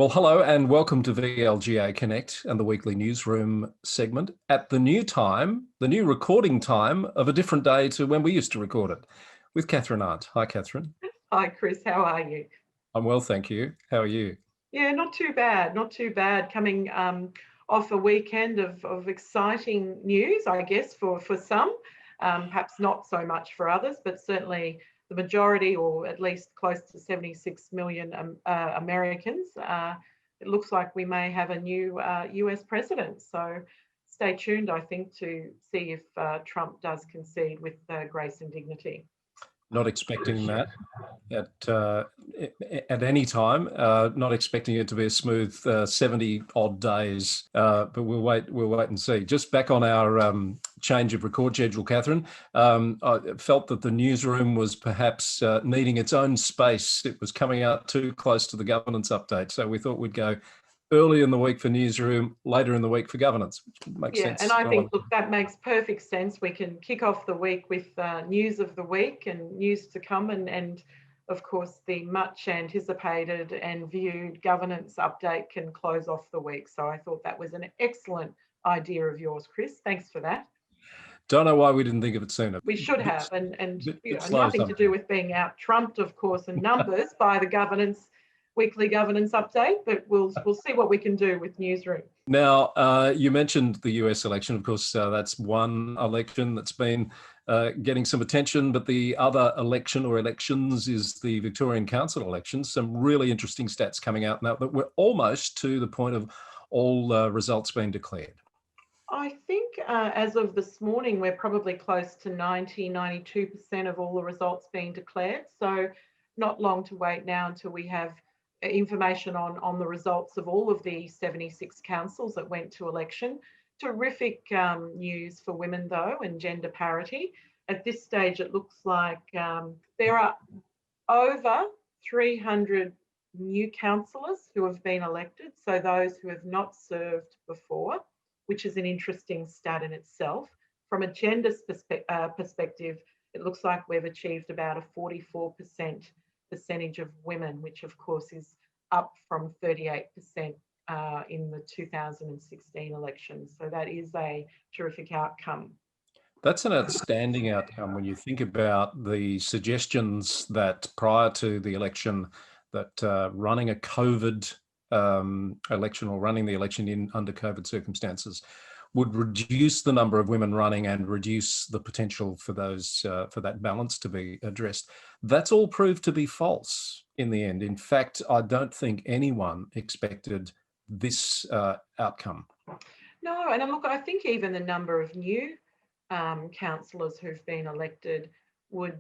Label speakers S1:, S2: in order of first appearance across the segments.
S1: Well, hello and welcome to VLGA Connect and the weekly newsroom segment at the new time, the new recording time of a different day to when we used to record it with Kathryn Arndt. Hi, Kathryn.
S2: Hi, Chris. How are you?
S1: I'm well, thank you. How are you?
S2: Yeah, not too bad. Not too bad. Coming off a weekend of exciting news, I guess, for some, perhaps not so much for others, but certainly the majority, or at least close to 76 million Americans. It looks like we may have a new US president. So stay tuned, I think, to see if Trump does concede with grace and dignity.
S1: Not expecting that at any time. Not expecting it to be a smooth 70 odd days, but we'll wait and see. Just back on our change of record schedule, Kathryn. I felt that the newsroom was perhaps needing its own space. It was coming out too close to the governance update, so we thought we'd go early in the week for newsroom, later in the week for governance, which makes sense.
S2: And I think, look, that makes perfect sense. We can kick off the week with news of the week and news to come, and of course the much anticipated and viewed governance update can close off the week. So I thought that was an excellent idea of yours, Chris. Thanks for that.
S1: Don't know why we didn't think of it sooner.
S2: We should have, and nothing to do with being out trumped, of course, in numbers by the weekly governance update, but we'll see what we can do with newsroom.
S1: Now, you mentioned the US election. Of course, that's one election that's been getting some attention, but the other election or elections is the Victorian Council elections. Some really interesting stats coming out now that we're almost to the point of all results being declared.
S2: I think as of this morning, we're probably close to 92% of all the results being declared. So not long to wait now until we have information on the results of all of the 76 councils that went to election. Terrific news for women, though, and gender parity. At this stage, it looks like there are over 300 new councillors who have been elected, so those who have not served before, which is an interesting stat in itself. From a gender perspective, it looks like we've achieved about a 44% percentage of women, which of course is up from 38% in the 2016 election. So that is a terrific outcome.
S1: That's an outstanding outcome when you think about the suggestions that prior to the election that running a COVID election or running the election under COVID circumstances would reduce the number of women running and reduce the potential for that balance to be addressed. That's all proved to be false in the end. In fact, I don't think anyone expected this outcome.
S2: No, and look, I think even the number of new councillors who've been elected would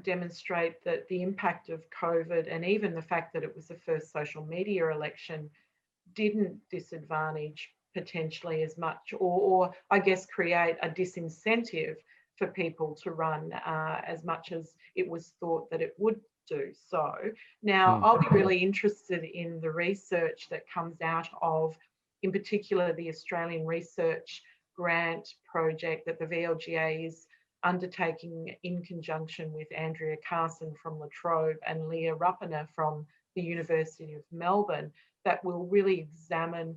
S2: demonstrate that the impact of COVID and even the fact that it was the first social media election didn't disadvantage potentially as much, or I guess create a disincentive for people to run as much as it was thought that it would do so. Now, I'll be really interested in the research that comes out of, in particular, the Australian Research Grant project that the VLGA is undertaking in conjunction with Andrea Carson from La Trobe and Leah Ruppiner from the University of Melbourne, that will really examine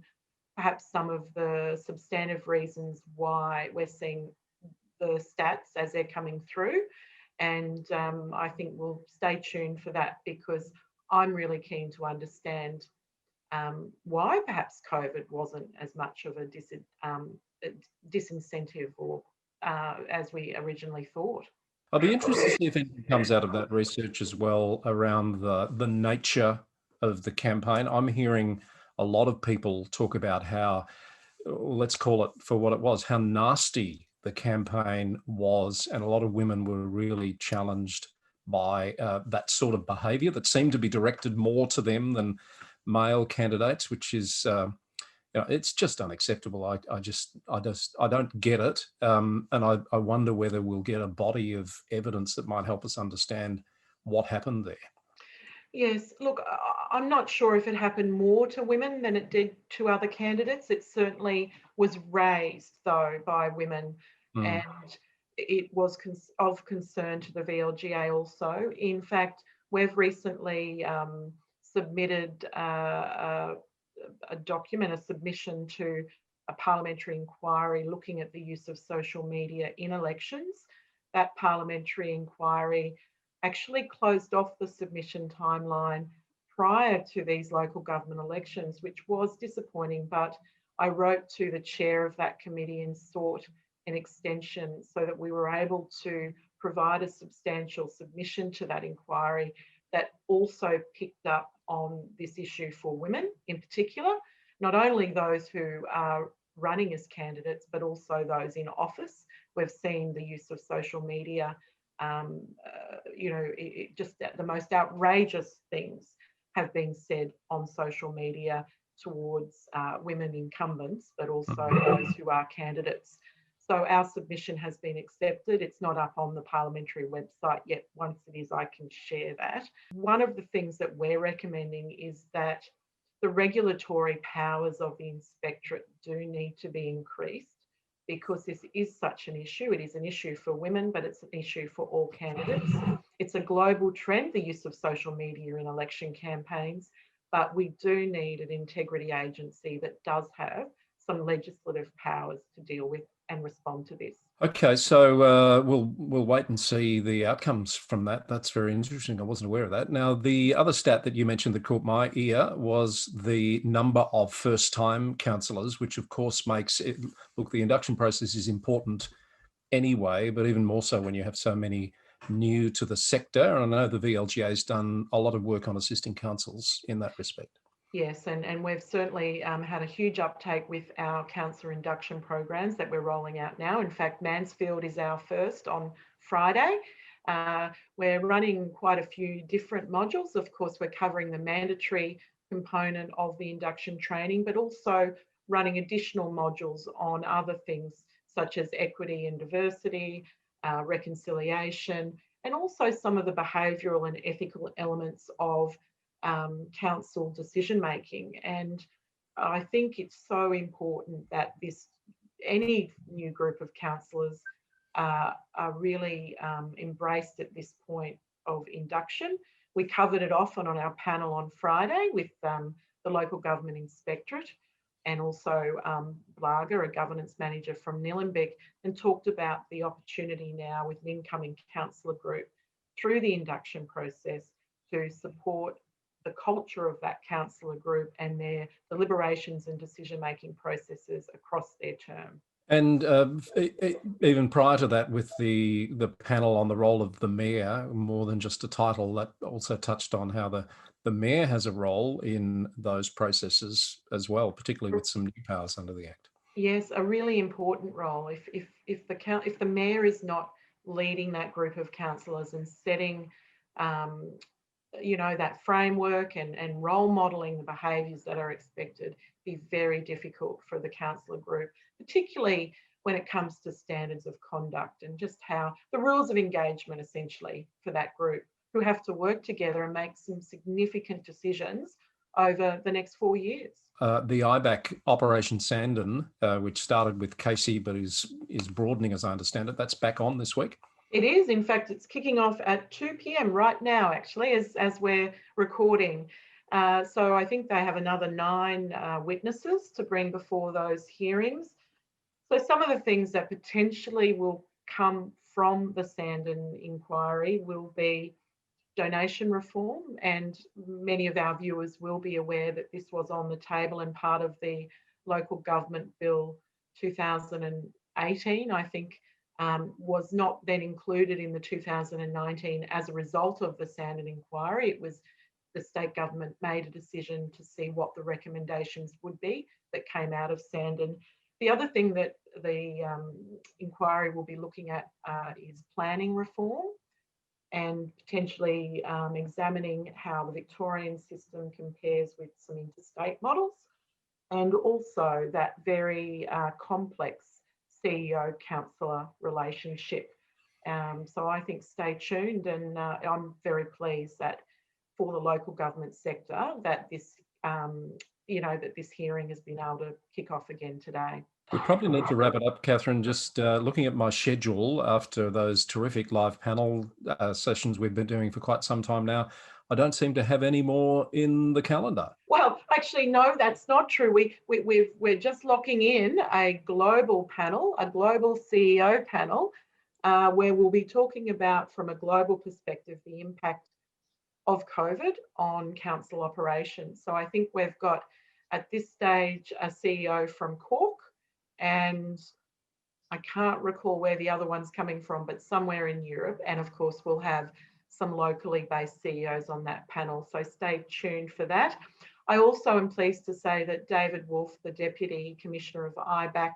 S2: perhaps some of the substantive reasons why we're seeing the stats as they're coming through. And I think we'll stay tuned for that, because I'm really keen to understand why perhaps COVID wasn't as much of a disincentive or as we originally thought.
S1: I'll be interested to see if anything comes out of that research as well around the nature of the campaign. I'm hearing a lot of people talk about how, let's call it for what it was, how nasty the campaign was, and a lot of women were really challenged by that sort of behaviour that seemed to be directed more to them than male candidates, which is, it's just unacceptable. I don't get it, and I wonder whether we'll get a body of evidence that might help us understand what happened there.
S2: Yes, look, I'm not sure if it happened more to women than it did to other candidates. It certainly was raised, though, by women, and it was of concern to the VLGA also. In fact, we've recently submitted a document, a submission to a parliamentary inquiry looking at the use of social media in elections. That parliamentary inquiry actually closed off the submission timeline prior to these local government elections, which was disappointing, but I wrote to the chair of that committee and sought an extension so that we were able to provide a substantial submission to that inquiry that also picked up on this issue for women in particular, not only those who are running as candidates, but also those in office. We've seen the use of social media, just the most outrageous things have been said on social media towards women incumbents, but also those who are candidates. So our submission has been accepted. It's not up on the parliamentary website yet. Once it is, I can share that. One of the things that we're recommending is that the regulatory powers of the inspectorate do need to be increased, because this is such an issue. It is an issue for women, but it's an issue for all candidates. It's a global trend, the use of social media in election campaigns, but we do need an integrity agency that does have some legislative powers to deal with and respond to this.
S1: Okay, so we'll wait and see the outcomes from that. That's very interesting. I wasn't aware of that. Now, the other stat that you mentioned that caught my ear was the number of first-time councillors, which of course makes it look. The induction process is important anyway, but even more so when you have so many new to the sector. And I know the VLGA has done a lot of work on assisting councils in that respect.
S2: Yes, and we've certainly had a huge uptake with our councillor induction programs that we're rolling out now. In fact, Mansfield is our first on Friday. We're running quite a few different modules. Of course, we're covering the mandatory component of the induction training, but also running additional modules on other things such as equity and diversity, reconciliation, and also some of the behavioural and ethical elements of council decision making. And I think it's so important that any new group of councillors are really embraced at this point of induction. We covered it off on our panel on Friday with the local government inspectorate and also VLGA, a governance manager from Nillumbik, and talked about the opportunity now with an incoming councillor group through the induction process to support the culture of that councillor group and their deliberations and decision-making processes across their term.
S1: And even prior to that, with the panel on the role of the mayor, more than just a title, that also touched on how the mayor has a role in those processes as well, particularly with some new powers under the Act.
S2: Yes, a really important role. If the mayor is not leading that group of councillors and setting that framework and role modelling the behaviours that are expected, be very difficult for the councillor group, particularly when it comes to standards of conduct and just how the rules of engagement essentially for that group, who have to work together and make some significant decisions over the next 4 years.
S1: The IBAC Operation Sandon, which started with Casey but is broadening, as I understand it, that's back on this week.
S2: It is. In fact, it's kicking off at 2 p.m. right now, actually, as we're recording. So I think they have another 9 witnesses to bring before those hearings. So some of the things that potentially will come from the Sandon inquiry will be donation reform, and many of our viewers will be aware that this was on the table and part of the Local Government Bill 2018, I think, was not then included in the 2019 as a result of the Sandon inquiry. It was the state government made a decision to see what the recommendations would be that came out of Sandon. The other thing that the inquiry will be looking at is planning reform and potentially examining how the Victorian system compares with some interstate models, and also that very complex CEO-councillor relationship. So I think stay tuned, and I'm very pleased that for the local government sector that this, that this hearing has been able to kick off again today.
S1: We probably need to wrap it up, Kathryn. Just looking at my schedule after those terrific live panel sessions we've been doing for quite some time now, I don't seem to have any more in the calendar.
S2: Well, actually, no, that's not true. We're just locking in a global panel, a global CEO panel, where we'll be talking about, from a global perspective, the impact of COVID on council operations. So I think we've got, at this stage, a CEO from Cork, and I can't recall where the other one's coming from, but somewhere in Europe. And of course, we'll have some locally based CEOs on that panel. So stay tuned for that. I also am pleased to say that David Wolf, the Deputy Commissioner of IBAC,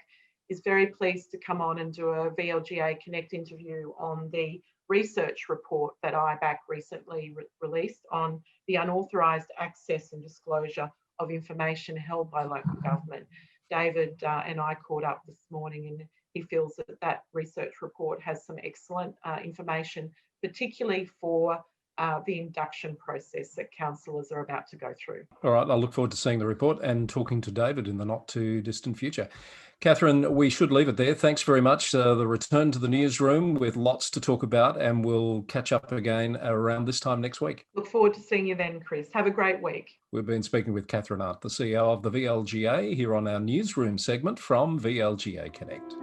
S2: is very pleased to come on and do a VLGA Connect interview on the research report that IBAC recently released on the unauthorised access and disclosure of information held by local government. David and I caught up this morning, and he feels that that research report has some excellent information, particularly for the induction process that councillors are about to go through.
S1: All right, I look forward to seeing the report and talking to David in the not too distant future. Kathryn, we should leave it there. Thanks very much. The return to the newsroom with lots to talk about, and we'll catch up again around this time next week.
S2: Look forward to seeing you then, Chris. Have a great week.
S1: We've been speaking with Kathryn Arndt, the CEO of the VLGA, here on our newsroom segment from VLGA Connect.